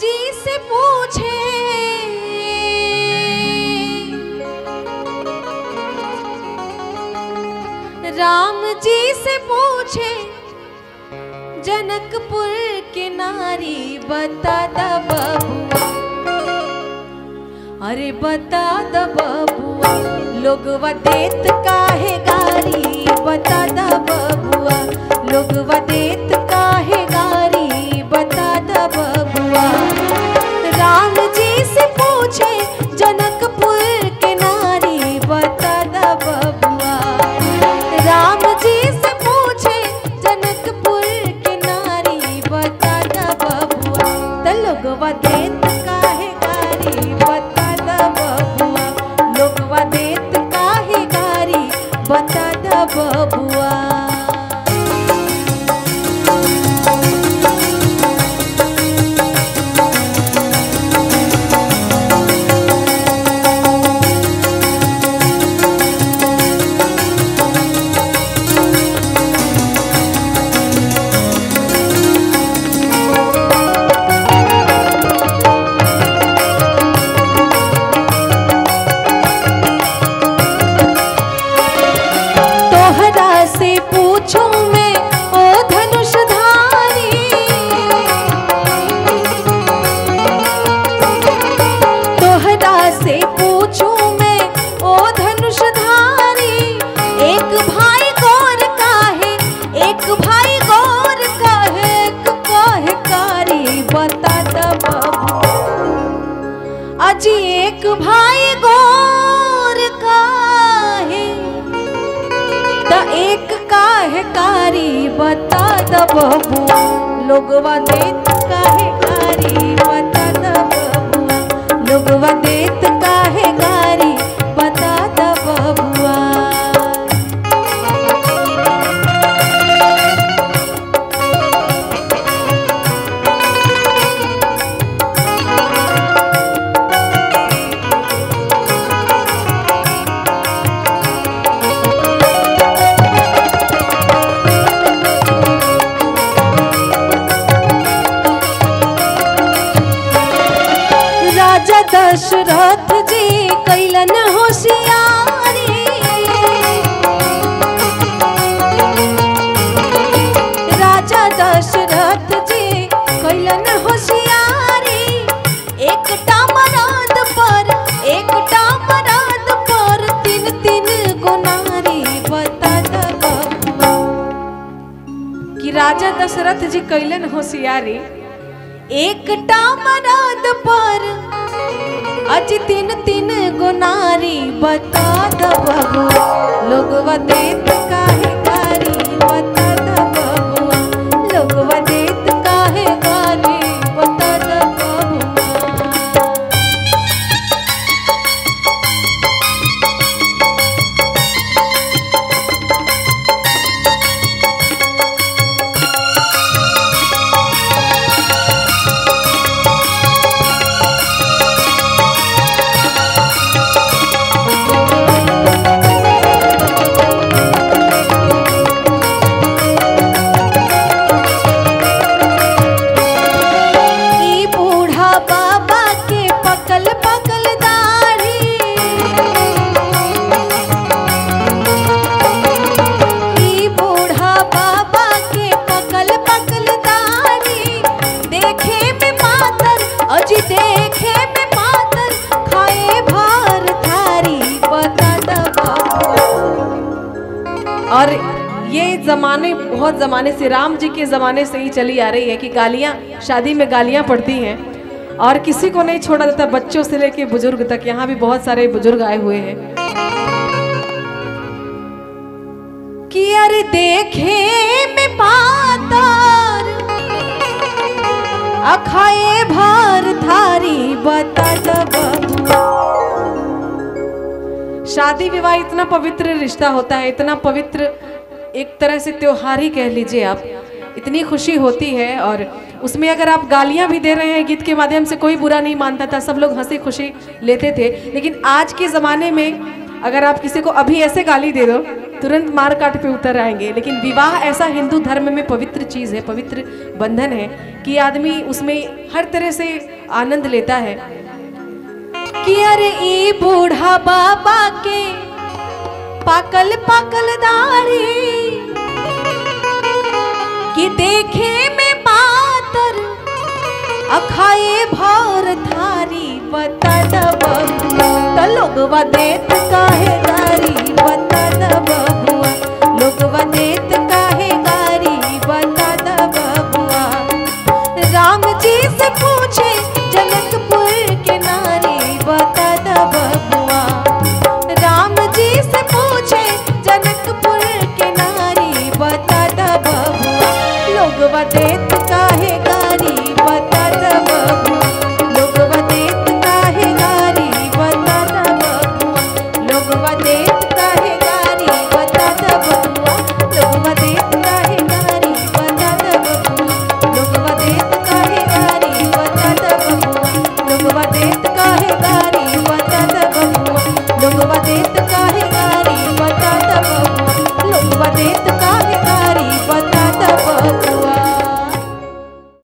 जी से पूछे राम जी से पूछे जनकपुर के नारी बता द बबुआ, अरे बता द बबुआ लोगवा देत काहे गारी, बता द बबुआ लोगवा देत काहे गारी, बता द बबुआ। राम जी से पूछे जनकपुर के नारी बता द बबुआ, राम जी से पूछे जनकपुर के नारी बता द बबुआ, त लोगवा देत काहे गारी, बता द बबुआ लोगवा देत काहे गारी, बता द बबुआ। पूछूं मैं ओ धनुषधारी, तोहरा से पूछूं मैं ओ धनुषधारी, एक भाई गौर काहे, एक भाई गौर काहे, काहे कारी बता द बबुआ, अजी एक भाई गौर काहे द एक काहे कारी, बता द बबुआ लोगवा देत काहे गारी, बता द बबुआ लोगवा देत काहे गारी, बता द बबुआ। राजा दशरथ जी कैलन होशियारी, राजा दशरथ जी कैलन होशियारी, एकटा मराद पर एकटा मराद पर तीन तीन गुनारी, बता द बबुआ कि राजा दशरथ जी कैलन होशियारी, एकटा मराद पर अज तीन तीन गुनारी, बता द बबुआ लोगवा देत काहे गारी, बता द बबुआ लोगवा देत काहे गारी, बता द बबुआ। और ये ज़माने बहुत ज़माने से, राम जी के ज़माने से ही चली आ रही है कि गालियाँ, शादी में गालियाँ पड़ती हैं और किसी को नहीं छोड़ा जाता, बच्चों से लेके बुजुर्ग तक। यहाँ भी बहुत सारे बुजुर्ग आए हुए हैं कि अरे देखे में पातर अखाए भार थारी, बता द बबुआ। शादी विवाह इतना पवित्र रिश्ता होता है, इतना पवित्र, एक तरह से त्योहार ही कह लीजिए आप, इतनी खुशी होती है। और उसमें अगर आप गालियां भी दे रहे हैं गीत के माध्यम से, कोई बुरा नहीं मानता था, सब लोग हंसी खुशी लेते थे। लेकिन आज के ज़माने में अगर आप किसी को अभी ऐसे गाली दे दो तुरंत मार काट पे उतर आएंगे। लेकिन विवाह ऐसा हिंदू धर्म में पवित्र चीज़ है, पवित्र बंधन है कि आदमी उसमें हर तरह से आनंद लेता है। कि अरे ई बूढ़ा बाबा के पाकल पाकल दाढ़ी, कि देखे में पातर अखाए भौर थारी, बता द बबुआ तो लोगवा देत काहे गारी, बता द बबुआ लोगवा देत काहे गारी, बता द बबुआ। राम जी से पूछे जनकपुर के नारी, बता द बबुआ। राम जी से पूछे जनकपुर के नारी, बता द बबुआ लोगवा देत काहे गारी, बता द बबुआ लोगवा देत काहे गारी, बता द बबुआ लोगवा देत काहे गारी, बता द बबुआ लोगवा देत काहे गारी, बता द बबुआ लोगवा देत काहे गारी, बता द बबुआ लोगवा देत काहे गारी, बता द बबुआ।